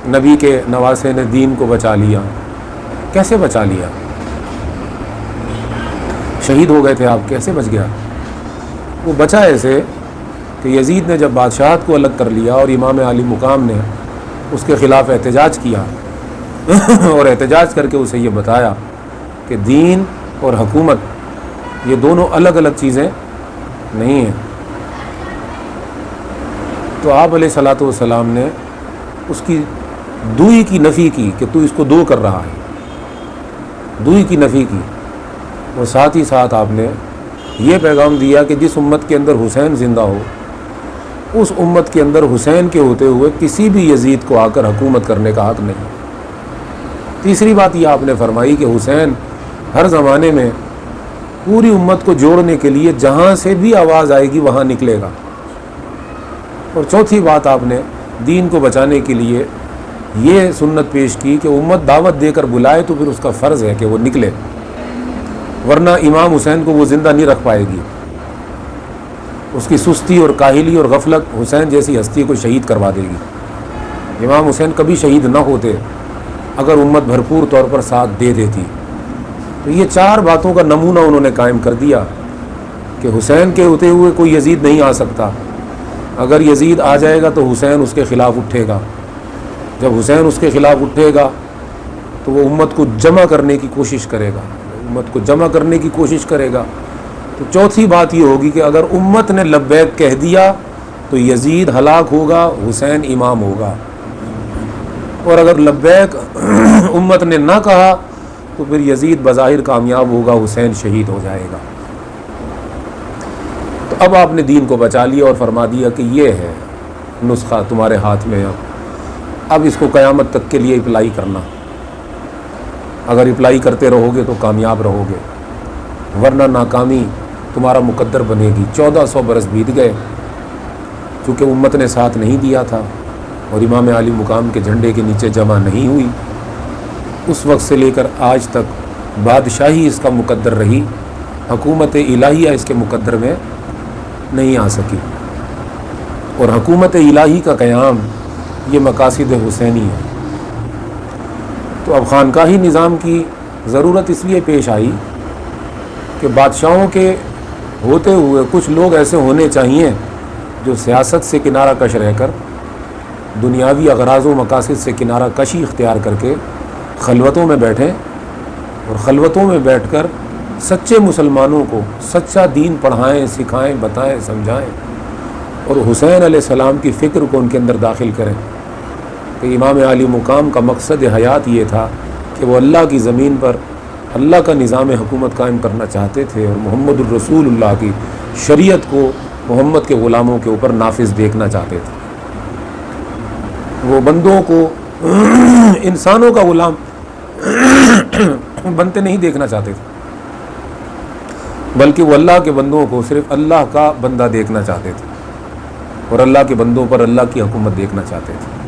نبی کے نواسے نے دین کو بچا لیا. کیسے بچا لیا؟ شہید ہو گئے تھے آپ، کیسے بچ گیا؟ وہ بچا ایسے کہ یزید نے جب بادشاہت کو الگ کر لیا اور امام علی مقام نے اس کے خلاف احتجاج کیا اور احتجاج کر کے اسے یہ بتایا کہ دین اور حکومت یہ دونوں الگ الگ چیزیں نہیں ہیں، تو آپ علیہ الصلوۃ والسلام نے اس کی دوئی کی نفی کی کہ تو اس کو دو کر رہا ہے، دوئی کی نفی کی. اور ساتھ ہی ساتھ آپ نے یہ پیغام دیا کہ جس امت کے اندر حسین زندہ ہو اس امت کے اندر حسین کے ہوتے ہوئے کسی بھی یزید کو آ کر حکومت کرنے کا حق نہیں. تیسری بات یہ آپ نے فرمائی کہ حسین ہر زمانے میں پوری امت کو جوڑنے کے لیے جہاں سے بھی آواز آئے گی وہاں نکلے گا. اور چوتھی بات آپ نے دین کو بچانے کے لیے یہ سنت پیش کی کہ امت دعوت دے کر بلائے تو پھر اس کا فرض ہے کہ وہ نکلے، ورنہ امام حسین کو وہ زندہ نہیں رکھ پائے گی. اس کی سستی اور کاہلی اور غفلت حسین جیسی ہستی کو شہید کروا دے گی. امام حسین کبھی شہید نہ ہوتے اگر امت بھرپور طور پر ساتھ دے دیتی. تو یہ چار باتوں کا نمونہ انہوں نے قائم کر دیا کہ حسین کے ہوتے ہوئے کوئی یزید نہیں آ سکتا، اگر یزید آ جائے گا تو حسین اس کے خلاف اٹھے گا، جب حسین اس کے خلاف اٹھے گا تو وہ امت کو جمع کرنے کی کوشش کرے گا، امت کو جمع کرنے کی کوشش کرے گا. تو چوتھی بات یہ ہوگی کہ اگر امت نے لبیک کہہ دیا تو یزید ہلاک ہوگا، حسین امام ہوگا، اور اگر لبیک امت نے نہ کہا تو پھر یزید بظاہر کامیاب ہوگا، حسین شہید ہو جائے گا. تو اب آپ نے دین کو بچا لیا اور فرما دیا کہ یہ ہے نسخہ تمہارے ہاتھ میں، اب اس کو قیامت تک کے لیے اپلائی کرنا. اگر اپلائی کرتے رہو گے تو کامیاب رہو گے، ورنہ ناکامی تمہارا مقدر بنے گی. 1400 برس بیت گئے، چونکہ امت نے ساتھ نہیں دیا تھا اور امام علی مقام کے جھنڈے کے نیچے جمع نہیں ہوئی. اس وقت سے لے کر آج تک بادشاہی اس کا مقدر رہی، حکومت الہیہ اس کے مقدر میں نہیں آ سکی. اور حکومت الہی کا قیام یہ مقاصد حسینی ہے. تو اب خانقاہی نظام کی ضرورت اس لیے پیش آئی کہ بادشاہوں کے ہوتے ہوئے کچھ لوگ ایسے ہونے چاہیے جو سیاست سے کنارہ کش رہ کر، دنیاوی اغراض و مقاصد سے کنارہ کشی اختیار کر کے خلوتوں میں بیٹھیں اور خلوتوں میں بیٹھ کر سچے مسلمانوں کو سچا دین پڑھائیں، سکھائیں، بتائیں، سمجھائیں، اور حسین علیہ السلام کی فکر کو ان کے اندر داخل کریں. کہ امام علی مقام کا مقصد حیات یہ تھا کہ وہ اللہ کی زمین پر اللہ کا نظام حکومت قائم کرنا چاہتے تھے اور محمد الرسول اللہ کی شریعت کو محمد کے غلاموں کے اوپر نافذ دیکھنا چاہتے تھے. وہ بندوں کو انسانوں کا غلام بنتے نہیں دیکھنا چاہتے تھے، بلکہ وہ اللہ کے بندوں کو صرف اللہ کا بندہ دیکھنا چاہتے تھے اور اللہ کے بندوں پر اللہ کی حکومت دیکھنا چاہتے تھے.